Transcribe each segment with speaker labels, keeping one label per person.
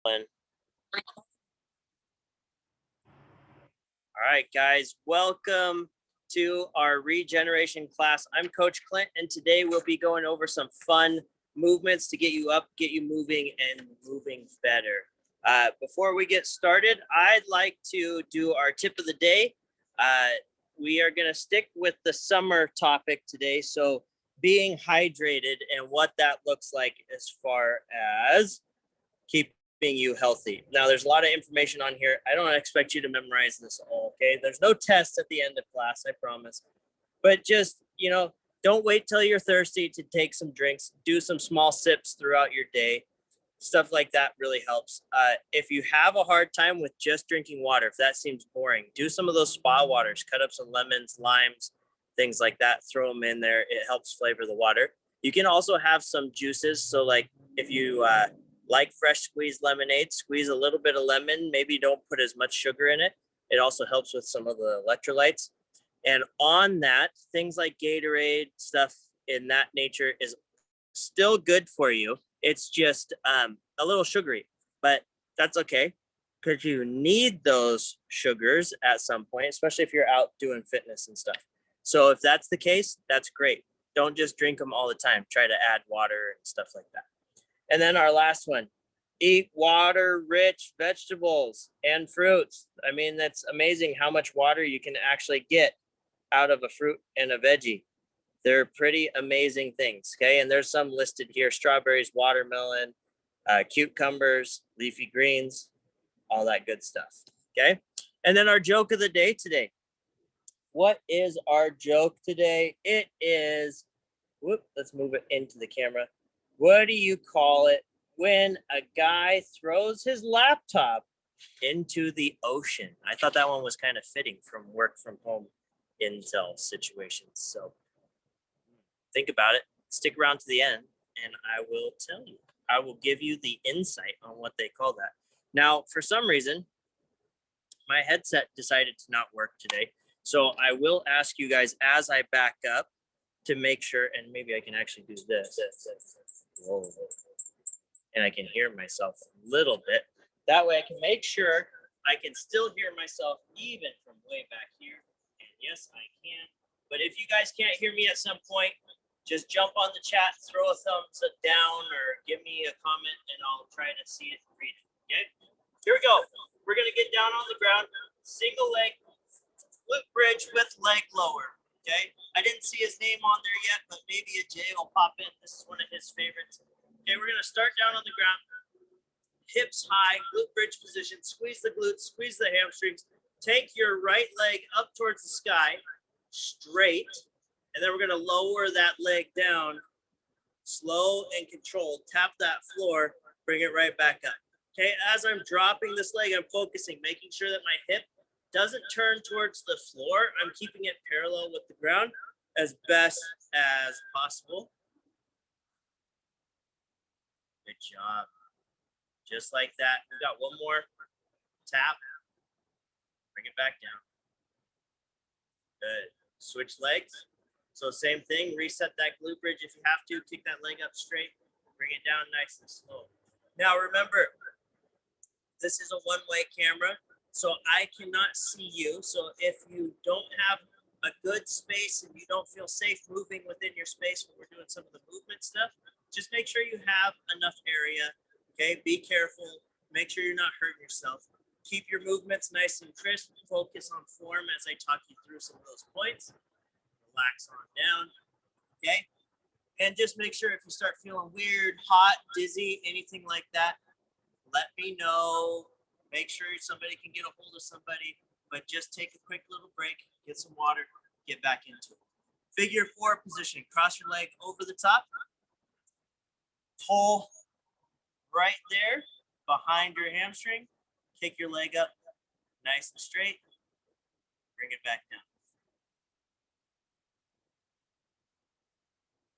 Speaker 1: All right, guys, welcome to our regeneration class. I'm Coach Clint, and today we'll be going over some fun movements to get you up, get you moving, and moving better. Before we get started, I'd like to do our tip of the day. We are going to stick with the summer topic today, so being hydrated and what that looks like as far as keeping you healthy. Now, there's a lot of information on here. I don't expect you to memorize this all, okay? There's no test at the end of class, I promise. But just, don't wait till you're thirsty to take some drinks. Do some small sips throughout your day. Stuff like that really helps. If you have a hard time with just drinking water, if that seems boring, do some of those spa waters. Cut up some lemons, limes, things like that. Throw them in there. It helps flavor the water. You can also have some juices. So like if you like fresh squeezed lemonade, squeeze a little bit of lemon. Maybe don't put as much sugar in it. It also helps with some of the electrolytes. And on that, things like Gatorade, stuff in that nature is still good for you. It's just a little sugary, but that's okay because you need those sugars at some point, especially if you're out doing fitness and stuff. So if that's the case, that's great. Don't just drink them all the time. Try to add water and stuff like that. And then our last one, eat water-rich vegetables and fruits. I mean, that's amazing how much water you can actually get out of a fruit and a veggie. They're pretty amazing things, okay? And there's some listed here: strawberries, watermelon, cucumbers, leafy greens, all that good stuff, okay? And then our joke of the day today. What is our joke today? It is, let's move it into the camera. What do you call it when a guy throws his laptop into the ocean? I thought that one was kind of fitting from work from home intel situations. So think about it, stick around to the end, and I will tell you. I will give you the insight on what they call that. Now, for some reason, my headset decided to not work today. So I will ask you guys as I back up to make sure, and maybe I can actually do this. Whoa. And I can hear myself a little bit. That way I can make sure I can still hear myself even from way back here. And yes, I can. But if you guys can't hear me at some point, just jump on the chat, throw a thumbs down, or give me a comment, and I'll try to see it and read it. Okay? Here we go. We're going to get down on the ground, single leg, flip bridge with leg lower. Okay? I didn't see his name on there yet, but maybe a J will pop in. This is one of his favorites. Okay, we're going to start down on the ground. Hips high, glute bridge position. Squeeze the glutes, squeeze the hamstrings. Take your right leg up towards the sky, straight. And then we're going to lower that leg down, slow and controlled. Tap that floor, bring it right back up. Okay, as I'm dropping this leg, I'm focusing, making sure that my hip doesn't turn towards the floor. I'm keeping it parallel with the ground as best as possible. Good job. Just like that. We got one more. Tap. Bring it back down. Good. Switch legs. So same thing. Reset that glute bridge if you have to. Kick that leg up straight. Bring it down nice and slow. Now remember, this is a one-way camera, so I cannot see you. So if you don't have a good space and you don't feel safe moving within your space when we're doing some of the movement stuff, just make sure you have enough area. Okay, be careful. Make sure you're not hurting yourself. Keep your movements nice and crisp. Focus on form as I talk you through some of those points. Relax on down. Okay, and just make sure if you start feeling weird, hot, dizzy, anything like that, let me know. Make sure somebody can get a hold of somebody, but just take a quick little break, get some water, get back into it. Figure 4 position. Cross your leg over the top. Pull right there behind your hamstring. Kick your leg up nice and straight. Bring it back down.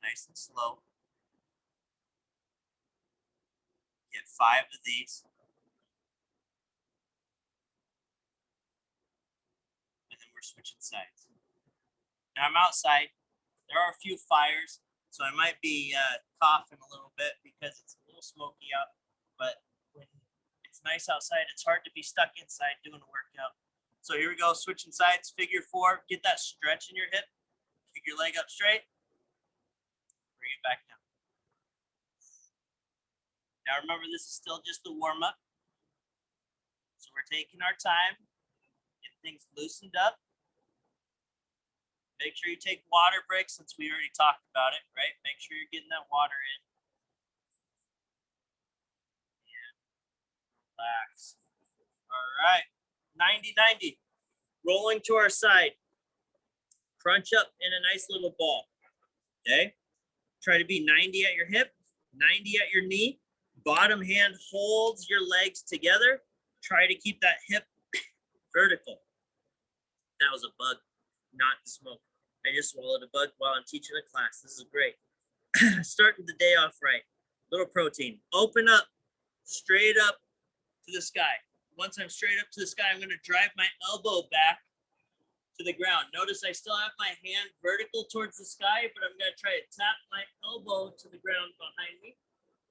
Speaker 1: Nice and slow. Get 5 of these. And then we're switching sides. Now I'm outside. There are a few fires, so I might be coughing a little bit because it's a little smoky out. But when It's nice outside. It's hard to be stuck inside doing a workout. So here we go, switching sides, figure 4. Get that stretch in your hip. Kick your leg up straight. Bring it back down. Now remember, this is still just the warm-up. So we're taking our time, get things loosened up. Make sure you take water breaks since we already talked about it, right? Make sure you're getting that water in. And relax. All right, 90-90. Rolling to our side. Crunch up in a nice little ball, okay? Try to be 90 at your hip, 90 at your knee. Bottom hand holds your legs together. Try to keep that hip vertical. That was a bug, not the smoke. I just swallowed a bug while I'm teaching a class. This is great. Starting the day off right. Little protein. Open up, straight up to the sky. Once I'm straight up to the sky, I'm going to drive my elbow back to the ground. Notice I still have my hand vertical towards the sky, but I'm going to try to tap my elbow to the ground behind me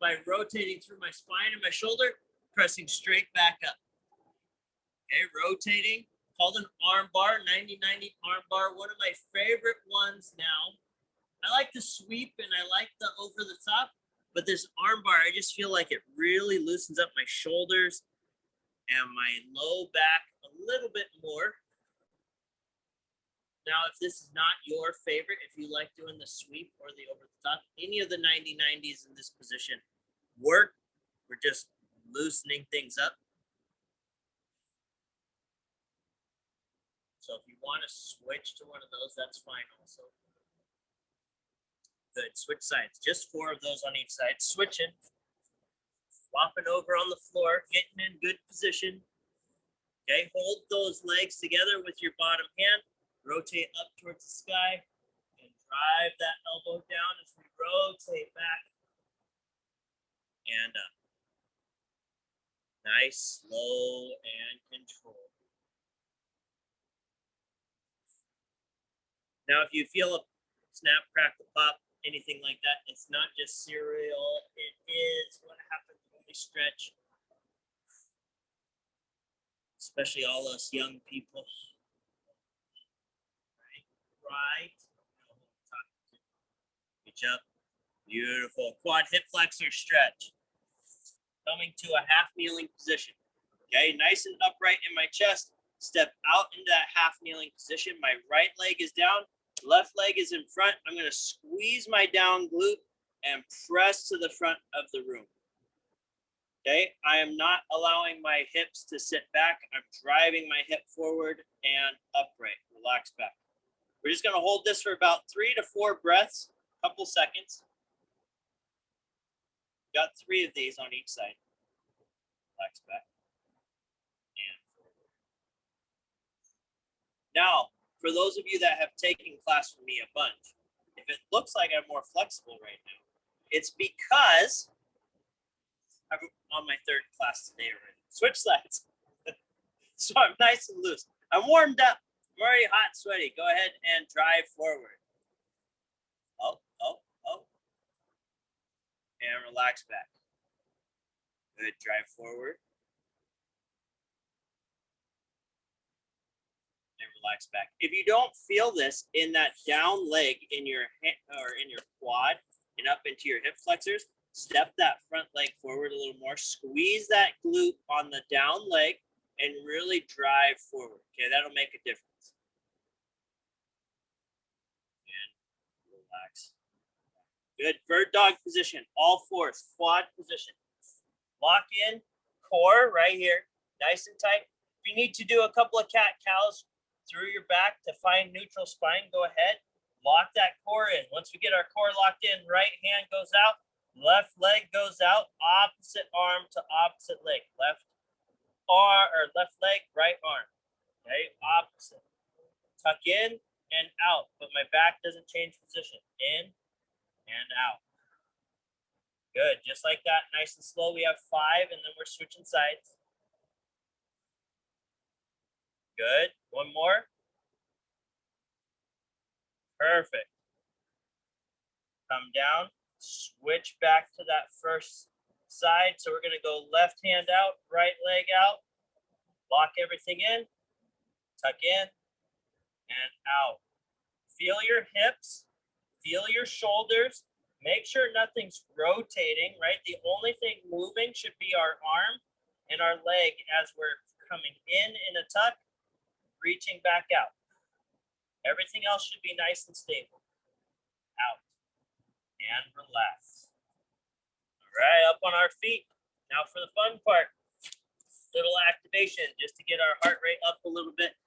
Speaker 1: by rotating through my spine and my shoulder, pressing straight back up. Okay, rotating, called an arm bar, 90-90 arm bar, one of my favorite ones now. I like the sweep and I like the over the top, but this arm bar, I just feel like it really loosens up my shoulders and my low back a little bit more. Now, if this is not your favorite, if you like doing the sweep or the over the top, any of the 90-90s in this position work. We're just loosening things up. So if you want to switch to one of those, that's fine also. Good, switch sides. Just 4 of those on each side. Switching, flopping over on the floor, getting in good position. Okay, hold those legs together with your bottom hand. Rotate up towards the sky and drive that elbow down as we rotate back and up. Nice, slow, and controlled. Now, if you feel a snap, crackle, pop, anything like that, it's not just cereal. It is what happens when we stretch, especially all us young people. Right. Reach up. Beautiful. Quad hip flexor stretch. Coming to a half kneeling position. Okay, nice and upright in my chest. Step out into that half kneeling position. My right leg is down. Left leg is in front. I'm going to squeeze my down glute and press to the front of the room. Okay, I am not allowing my hips to sit back. I'm driving my hip forward and upright. Relax back. We're just going to hold this for about 3 to 4 breaths, a couple seconds. Got 3 of these on each side. Relax back. And forward. Now, for those of you that have taken class from me a bunch, if it looks like I'm more flexible right now, it's because I'm on my 3rd class today already. Switch sides. So I'm nice and loose. I'm warmed up. I'm already hot, sweaty. Go ahead and drive forward. Oh. And relax back. Good, drive forward. And relax back. If you don't feel this in that down leg in your or in your quad and up into your hip flexors, step that front leg forward a little more. Squeeze that glute on the down leg and really drive forward. Okay, that'll make a difference. And relax. Good. Bird dog position. All 4s. Quad position. Lock in. Core right here. Nice and tight. If you need to do a couple of cat-cows through your back to find neutral spine, go ahead. Lock that core in. Once we get our core locked in, right hand goes out. Left leg goes out. Opposite arm to opposite leg. Left arm or left leg, right arm. Okay. Opposite. Tuck in and out. But my back doesn't change position. In and out. Good, just like that, nice and slow. We have 5 and then we're switching sides. Good, one more. Perfect. Come down, switch back to that first side. So we're gonna go left hand out, right leg out, lock everything in, tuck in, and out. Feel your hips, feel your shoulders. Make sure nothing's rotating, right? The only thing moving should be our arm and our leg as we're coming in a tuck, reaching back out. Everything else should be nice and stable. Out and relax. All right, up on our feet. Now for the fun part. Little activation just to get our heart rate up a little bit.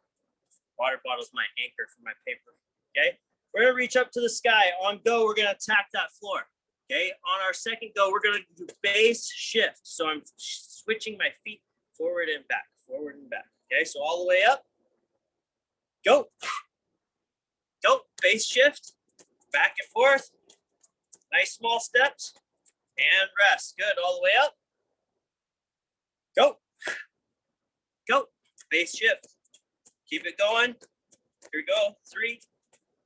Speaker 1: Water bottle's my anchor for my paper. Okay, we're gonna reach up to the sky. On go, we're gonna attack that floor. Okay, on our second go, we're gonna do base shift. So I'm switching my feet forward and back, forward and back. Okay, so all the way up. Go. Go, base shift, back and forth. Nice small steps and rest. Good, all the way up. Go. Go, base shift. Keep it going. Here we go, 3,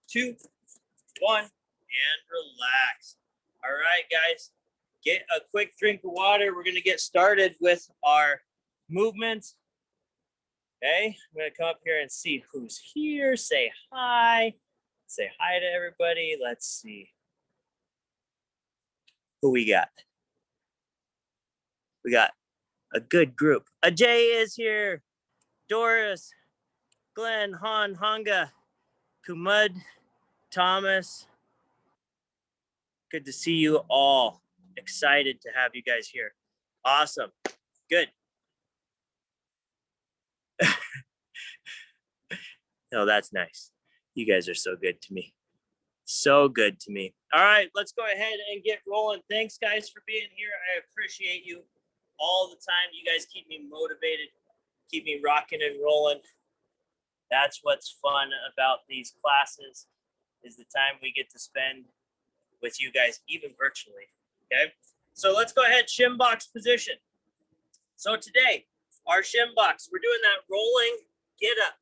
Speaker 1: 2, 1, and relax. All right, guys, get a quick drink of water. We're gonna get started with our movements. Okay, I'm gonna come up here and see who's here. Say hi. Say hi to everybody. Let's see who we got. We got a good group. Ajay is here. Doris, Glenn, Han, Hanga, Kumud, Thomas. Good to see you all. Excited to have you guys here. Awesome. Good. Oh, that's nice. You guys are so good to me. So good to me. All right, let's go ahead and get rolling. Thanks, guys, for being here. I appreciate you all the time. You guys keep me motivated, keep me rocking and rolling. That's what's fun about these classes, is the time we get to spend with you guys, even virtually. Okay, so let's go ahead, shin box position. So today, our shin box, we're doing that rolling get up.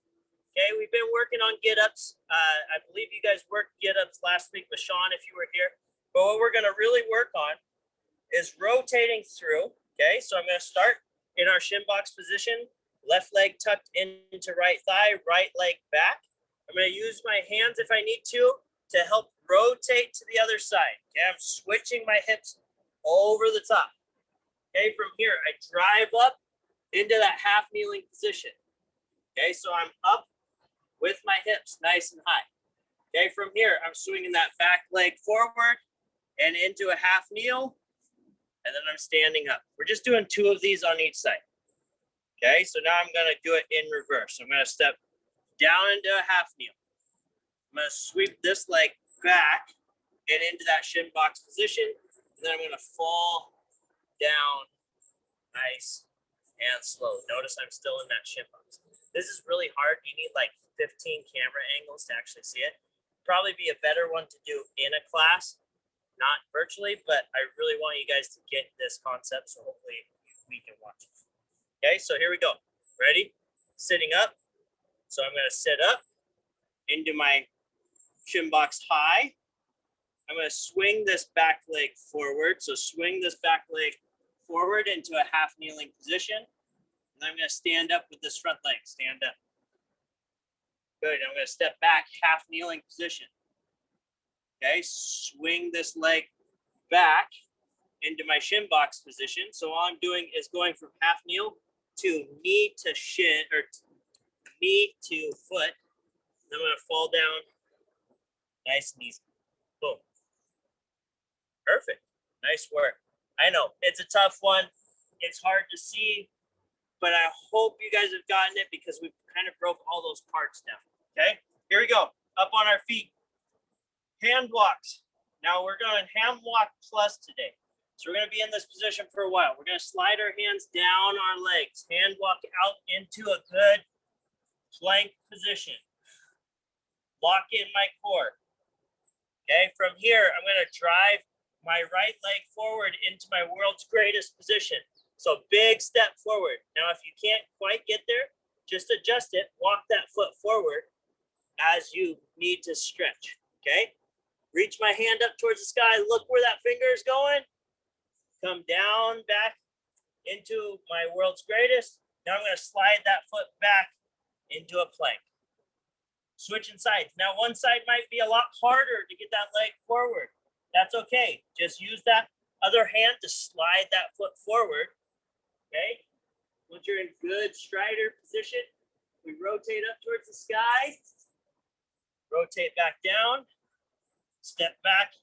Speaker 1: Okay, we've been working on get-ups. I believe you guys worked get-ups last week with Sean if you were here. But what we're gonna really work on is rotating through. Okay, so I'm gonna start in our shin box position, left leg tucked into right thigh, right leg back. I'm gonna use my hands if I need to help rotate to the other side. Okay, I'm switching my hips over the top. Okay, from here, I drive up into that half kneeling position. Okay, so I'm up with my hips nice and high. Okay, from here, I'm swinging that back leg forward and into a half kneel, and then I'm standing up. We're just doing 2 of these on each side. Okay, so now I'm gonna do it in reverse. I'm gonna step down into a half kneel. I'm gonna sweep this leg back and into that shin box position, and then I'm gonna fall down nice and slow. Notice I'm still in that shin box. This is really hard. You need like 15 camera angles to actually see it. Probably be a better one to do in a class, not virtually, but I really want you guys to get this concept, so hopefully we can watch it. Okay, so here we go. Ready? Sitting up. So I'm gonna sit up into my shin box high. I'm gonna swing this back leg forward. So swing this back leg forward into a half kneeling position. And I'm gonna stand up with this front leg, stand up. Good, I'm gonna step back, half kneeling position. Okay, swing this leg back into my shin box position. So all I'm doing is going from half kneel to knee to shin, or knee to foot. And I'm gonna fall down nice and easy. Boom. Perfect, nice work. I know, it's a tough one. It's hard to see, but I hope you guys have gotten it because we kind of broke all those parts down. Okay, here we go. Up on our feet. Hand walks. Now we're going hand walk plus today. So we're going to be in this position for a while. We're going to slide our hands down our legs. Hand walk out into a good plank position. Lock in my core. Okay, from here, I'm going to drive my right leg forward into my world's greatest position. So big step forward. Now, if you can't quite get there, just adjust it. Walk that foot forward as you need to stretch, okay? Reach my hand up towards the sky. Look where that finger is going. come down back into my world's greatest. Now I'm going to slide that foot back into a plank. Switching sides. Now one side might be a lot harder to get that leg forward. That's okay. Just use that other hand to slide that foot forward. Okay. Once you're in good strider position, we rotate up towards the sky. Rotate back down. Step back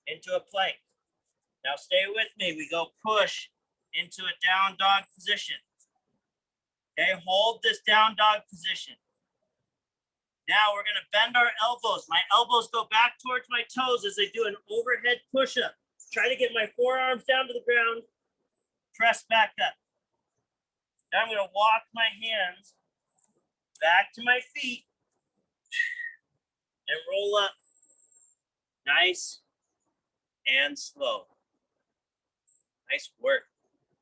Speaker 1: into a plank. Now stay with me. We go push into a down dog position. Okay, hold this down dog position. Now we're gonna bend our elbows. My elbows go back towards my toes as I do an overhead push-up. Try to get my forearms down to the ground. Press back up. Now I'm gonna walk my hands back to my feet and roll up. Nice and slow. Nice work.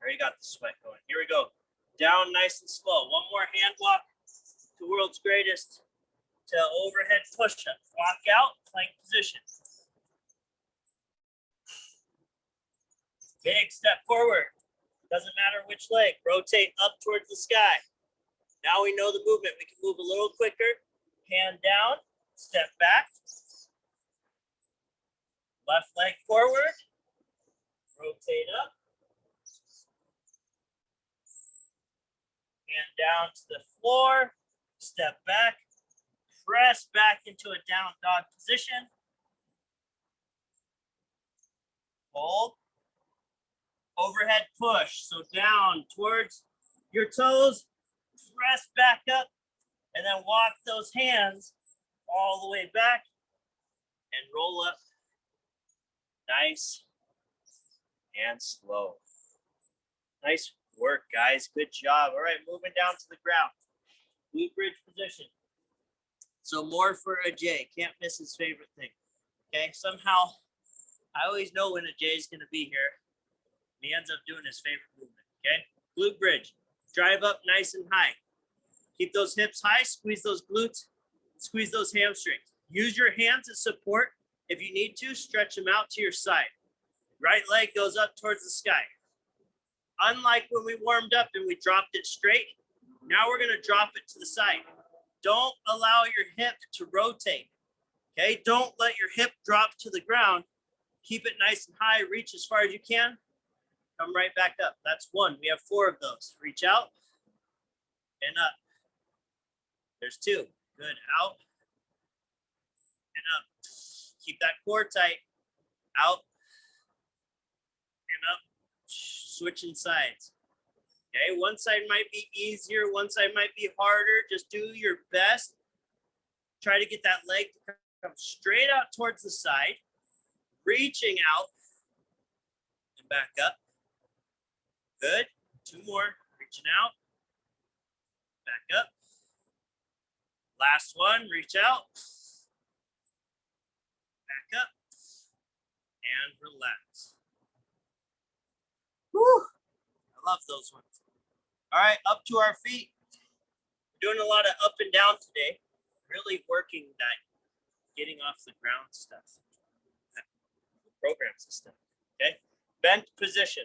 Speaker 1: Already got the sweat going. Here we go. Down nice and slow. One more hand walk to world's greatest to overhead push-up. Walk out, plank position. Big step forward. Doesn't matter which leg. Rotate up towards the sky. Now we know the movement. We can move a little quicker. Hand down, step back. Left leg forward. Rotate up. Hand down to the floor. Step back. Press back into a down dog position. Hold. Overhead push. So down towards your toes. Press back up. And then walk those hands all the way back. And roll up. Nice and slow. Nice work, guys. Good job. All right, moving down to the ground. Glute bridge position. So more for Ajay. Can't miss his favorite thing. Okay, somehow I always know when Ajay is going to be here. He ends up doing his favorite movement. Okay, glute bridge. Drive up nice and high. Keep those hips high. Squeeze those glutes. Squeeze those hamstrings. Use your hands as support. If you need to, stretch them out to your side. Right leg goes up towards the sky. Unlike when we warmed up and we dropped it straight, now we're going to drop it to the side. Don't allow your hip to rotate. Okay, don't let your hip drop to the ground. Keep it nice and high. Reach as far as you can. Come right back up. That's one. We have 4 of those. Reach out and up. There's 2. Good. Out and up. Keep that core tight. Out and up. Switching sides. Okay, one side might be easier, one side might be harder. Just do your best. Try to get that leg to come straight out towards the side. Reaching out and back up. Good. 2 more. Reaching out. Back up. Last one. Reach out. Back up. And relax. Whew. I love those ones. All right, up to our feet. We're doing a lot of up and down today. Really working that getting off the ground stuff. Program system. Okay. Bent position.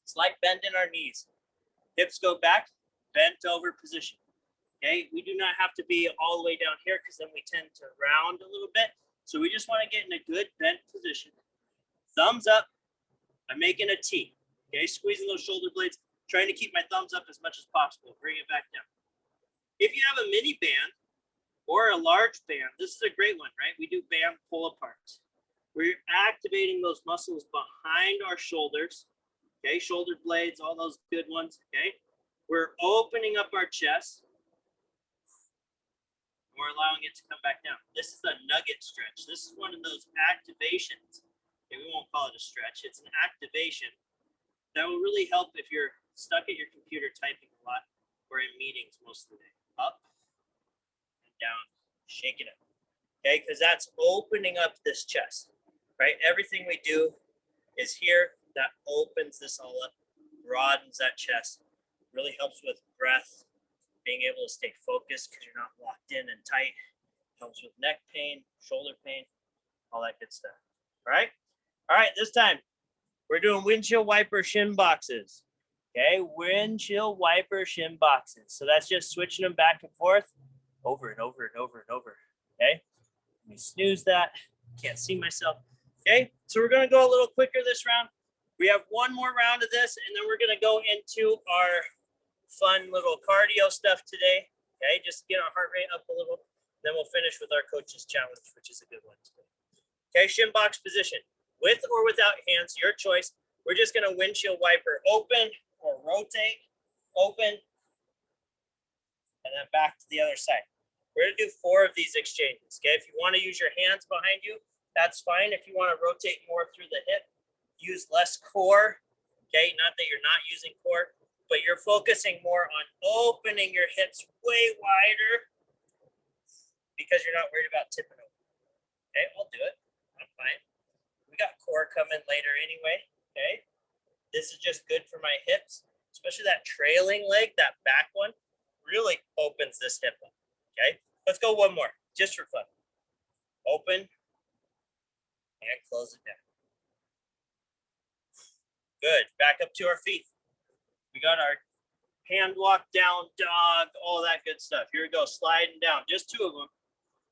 Speaker 1: Slight bend in our knees. Hips go back, bent over position. Okay. We do not have to be all the way down here because then we tend to round a little bit. So we just want to get in a good bent position. Thumbs up. I'm making a T. Okay. Squeezing those shoulder blades. Trying to keep my thumbs up as much as possible. Bring it back down. If you have a mini band or a large band, this is a great one, right? We do band pull aparts. We're activating those muscles behind our shoulders. Okay, shoulder blades, all those good ones. Okay, we're opening up our chest. We're allowing it to come back down. This is a nugget stretch. This is one of those activations. Okay, we won't call it a stretch. It's an activation that will really help if you're stuck at your computer typing a lot or in meetings most of the day. Up and down, shake it up. Okay, because that's opening up this chest, right? Everything we do is here. That opens this all up, broadens that chest, really helps with breath, being able to stay focused because you're not locked in and tight. Helps with neck pain, shoulder pain, all that good stuff. All right, this time, We're doing windshield wiper shin boxes. Okay, windshield wiper shin boxes. So that's just switching them back and forth over and over and over and over. Okay, let me snooze that. Can't see myself. Okay, so we're gonna go a little quicker this round. We have one more round of this, and then we're gonna go into our fun little cardio stuff today. Okay, just to get our heart rate up a little. Then we'll finish with our coach's challenge, which is a good one today. Okay, shin box position. With or without hands, your choice. We're just gonna windshield wiper open or rotate, open, and then back to the other side. We're gonna do 4 of these exchanges, okay? If you wanna use your hands behind you, that's fine. If you wanna rotate more through the hip, use less core, okay? Not that you're not using core, but you're focusing more on opening your hips way wider because you're not worried about tipping over. Okay, I'll do it. I'm fine. We got core coming later anyway, okay? This is just good for my hips, especially that trailing leg, that back one, really opens this hip up, okay? Let's go one more, just for fun. Open and close it down. Good, back up to our feet. We got our hand walk down, dog, all that good stuff. Here we go, sliding down, just 2 of them.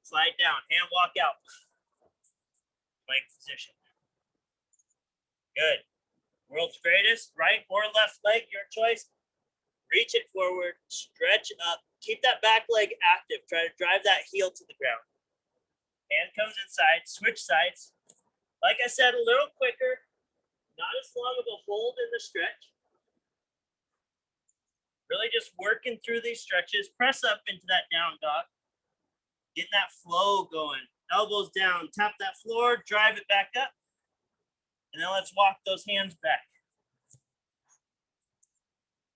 Speaker 1: Slide down, hand walk out. Plank position. Good. World's greatest, right or left leg, your choice. Reach it forward, stretch up, keep that back leg active. Try to drive that heel to the ground. Hand comes inside, switch sides. Like I said, a little quicker, not as long of a hold in the stretch. Really just working through these stretches. Press up into that down dog. Getting that flow going. Elbows down, tap that floor, drive it back up. And then let's walk those hands back.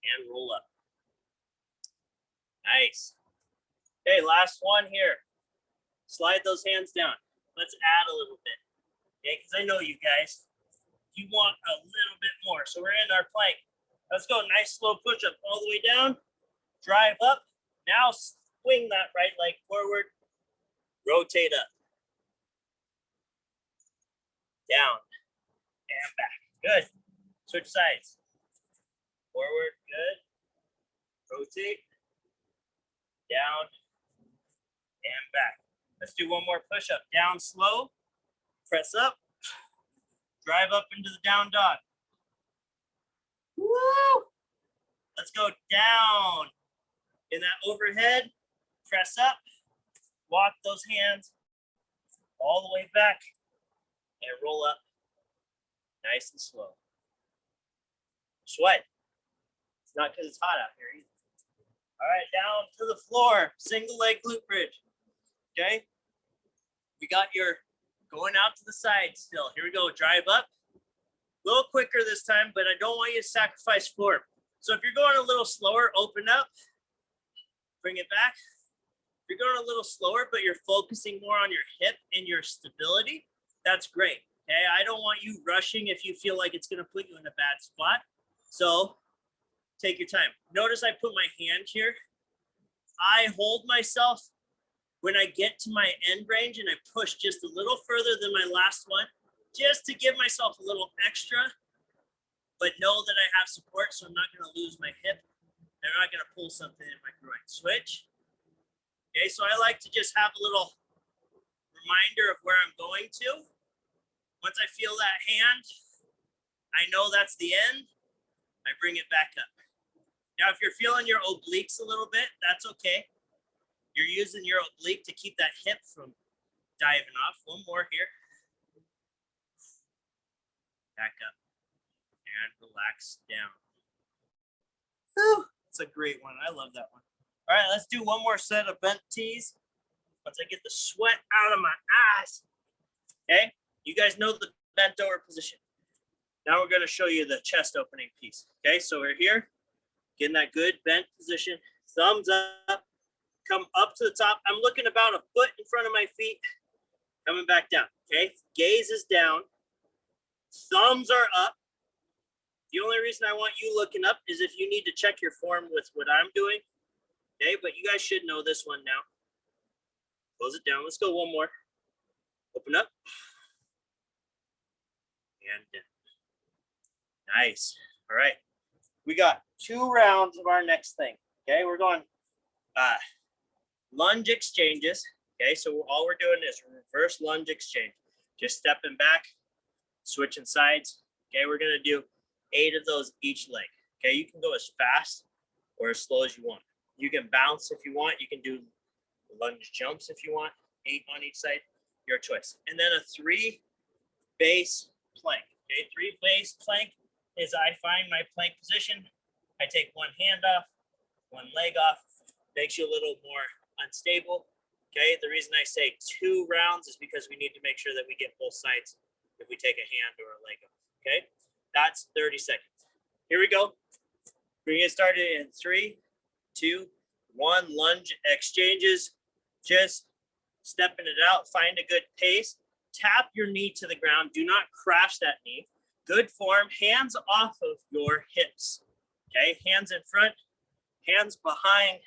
Speaker 1: And roll up. Nice. Okay, last one here. Slide those hands down. Let's add a little bit. Okay, because I know you guys, you want a little bit more. So we're in our plank. Let's go, nice slow push up all the way down. Drive up. Now swing that right leg forward. Rotate up. Down and back. Good. Switch sides. Forward, good. Rotate. Down and back. Let's do one more push up. Down slow. Press up. Drive up into the down dog. Woo! Let's go down in that overhead. Press up. Walk those hands all the way back and roll up nice and slow. Sweat. It's not because it's hot out here either. All right, down to the floor. Single leg glute bridge. Okay. We got your going out to the side still. Here we go. Drive up. A little quicker this time, but I don't want you to sacrifice form. So if you're going a little slower, open up. Bring it back. If you're going a little slower, but you're focusing more on your hip and your stability, that's great. Okay, I don't want you rushing if you feel like it's going to put you in a bad spot. So take your time. Notice I put my hand here. I hold myself when I get to my end range and I push just a little further than my last one, just to give myself a little extra, but know that I have support, so I'm not going to lose my hip. And I'm not going to pull something in my groin. Switch. Okay, so I like to just have a little reminder of where I'm going to. Once I feel that hand, I know that's the end. I bring it back up. Now, if you're feeling your obliques a little bit, that's okay. You're using your oblique to keep that hip from diving off. One more here. Back up and relax down. Whew, it's a great one. I love that one. All right, let's do one more set of bent tees. Once I get the sweat out of my eyes. Okay, you guys know the bent over position. Now we're going to show you the chest opening piece. Okay, so we're here, getting that good bent position. Thumbs up, come up to the top. I'm looking about a foot in front of my feet, coming back down. Okay, gaze is down. Thumbs are up. The only reason I want you looking up is if you need to check your form with what I'm doing. Okay, but you guys should know this one now. Close it down. Let's go one more. Open up. And down. Nice. All right. We got 2 rounds of our next thing. Okay, we're going lunge exchanges. Okay, so all we're doing is reverse lunge exchange. Just stepping back, switching sides. Okay, we're gonna do 8 of those each leg. Okay, you can go as fast or as slow as you want. You can bounce if you want. You can do lunge jumps if you want. 8 on each side, your choice. And then a 3 base plank. Okay, 3 base plank is I find my plank position. I take one hand off, one leg off. Makes you a little more unstable. Okay, the reason I say 2 rounds is because we need to make sure that we get both sides if we take a hand or a leg off. Okay, that's 30 seconds. Here we go. We're gonna get started in 3, 2, 1. Lunge exchanges. Just stepping it out. Find a good pace. Tap your knee to the ground. Do not crash that knee. Good form. Hands off of your hips. Okay, hands in front, hands behind,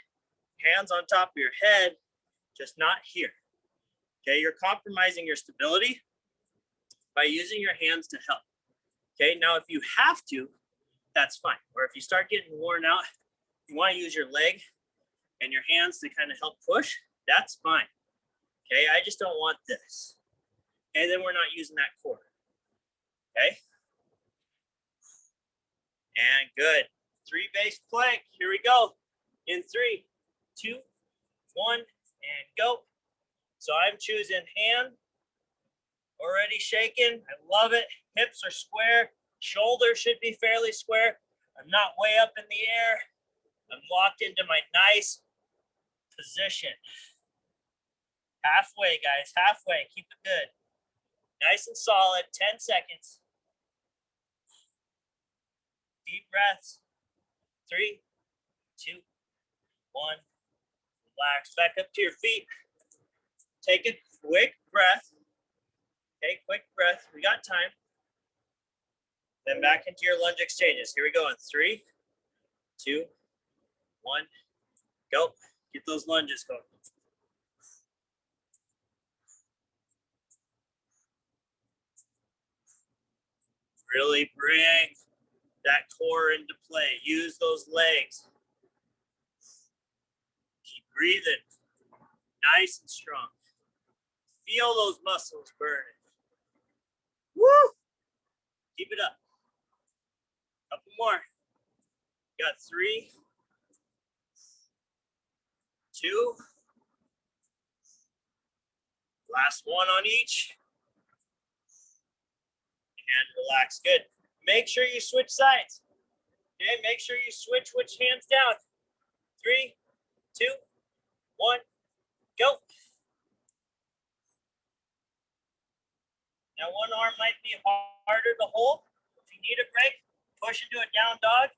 Speaker 1: hands on top of your head, just not here. Okay, you're compromising your stability by using your hands to help. Okay, now if you have to, that's fine. Or if you start getting worn out, you want to use your leg and your hands to kind of help push, that's fine. Okay, I just don't want this. And then we're not using that core. Okay. And good. 3 base plank. Here we go. In 3, 2, 1, and go. So I'm choosing hand. Already shaking. I love it. Hips are square. Shoulders should be fairly square. I'm not way up in the air. I'm locked into my nice position. Halfway, guys. Halfway. Keep it good. Nice and solid. 10 seconds. Deep breaths. 3, 2, 1. Relax. Back up to your feet. Take a quick breath. Okay, quick breath. We got time. Then back into your lunge exchanges. Here we go in 3, 2, 1. Go. Get those lunges going. Really bring that core into play. Use those legs. Keep breathing. Nice and strong. Feel those muscles burning. Woo! Keep it up. Couple more. Got 3, 2. Last one on each. And relax. Good. Make sure you switch sides. Okay, make sure you switch which hands down. 3, 2, 1, go. Now one arm might be harder to hold. If you need a break, push into a down dog,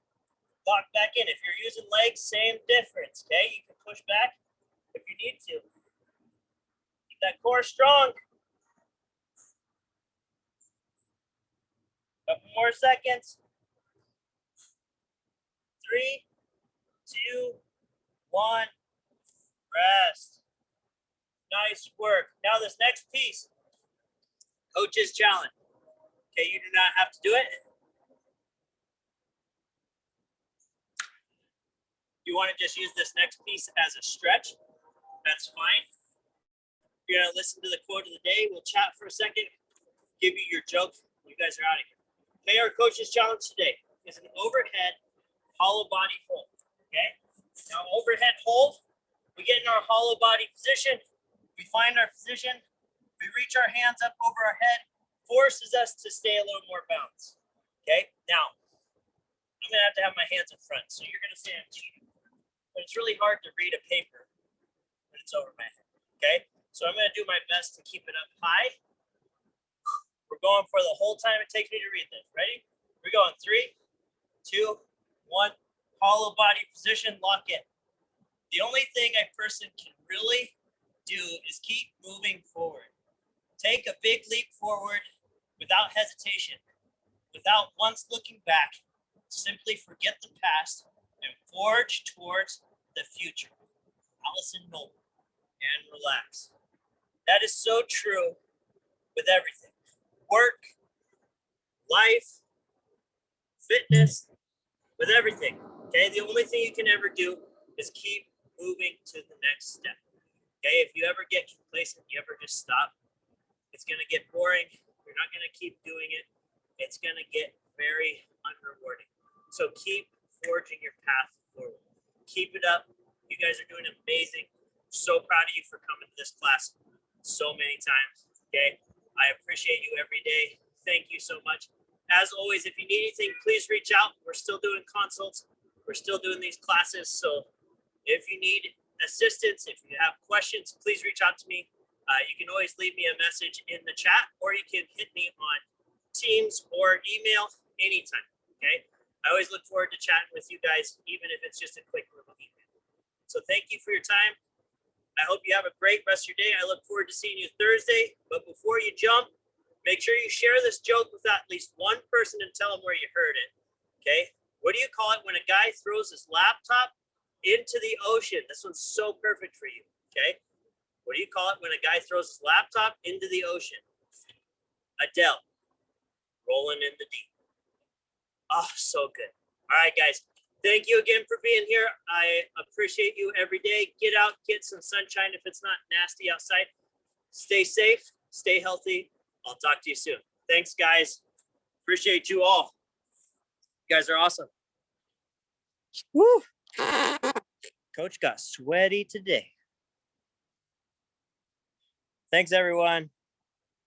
Speaker 1: lock back in. If you're using legs, same difference, okay? You can push back if you need to. Keep that core strong. Couple more seconds. 3, 2, 1. Rest. Nice work. Now this next piece, coach's challenge. Okay, you do not have to do it. You want to just use this next piece as a stretch, that's fine. You're going to listen to the quote of the day. We'll chat for a second, give you your joke. You guys are out of here. Okay, our coach's challenge today is an overhead hollow body hold. Okay, now overhead hold, we get in our hollow body position. We find our position. We reach our hands up over our head, forces us to stay a little more balanced. Okay, now I'm going to have my hands in front. So you're going to say I'm cheating. But it's really hard to read a paper when it's over my head. Okay, so I'm going to do my best to keep it up high. We're going for the whole time it takes me to read this. Ready? We're going 3, 2, 1. Hollow body position, lock in. The only thing a person can really do is keep moving forward. Take a big leap forward without hesitation, without once looking back. Simply forget the past and forge towards the future. Allison Noble. And relax. That is so true with everything. Work, life, fitness, with everything. Okay, the only thing you can ever do is keep moving to the next step. Okay, if you ever get complacent, you ever just stop, it's gonna get boring. You're not gonna keep doing it. It's gonna get very unrewarding. So keep forging your path forward. Keep it up. You guys are doing amazing. So proud of you for coming to this class so many times. Okay, I appreciate you every day. Thank you so much. As always, if you need anything, please reach out. We're still doing consults. We're still doing these classes. So if you need assistance, if you have questions, please reach out to me. You can always leave me a message in the chat, or you can hit me on Teams or email anytime. Okay. I always look forward to chatting with you guys, even if it's just a quick little email. So thank you for your time. I hope you have a great rest of your day. I look forward to seeing you Thursday. But before you jump, make sure you share this joke with at least one person and tell them where you heard it. Okay. What do you call it when a guy throws his laptop into the ocean? This one's so perfect for you. Okay. What do you call it when a guy throws his laptop into the ocean? Adele. Rolling in the deep. Oh, so good. All right, guys. Thank you again for being here. I appreciate you every day. Get out, get some sunshine if it's not nasty outside. Stay safe, stay healthy. I'll talk to you soon. Thanks, guys. Appreciate you all. You guys are awesome. Woo! Coach got sweaty today. Thanks, everyone.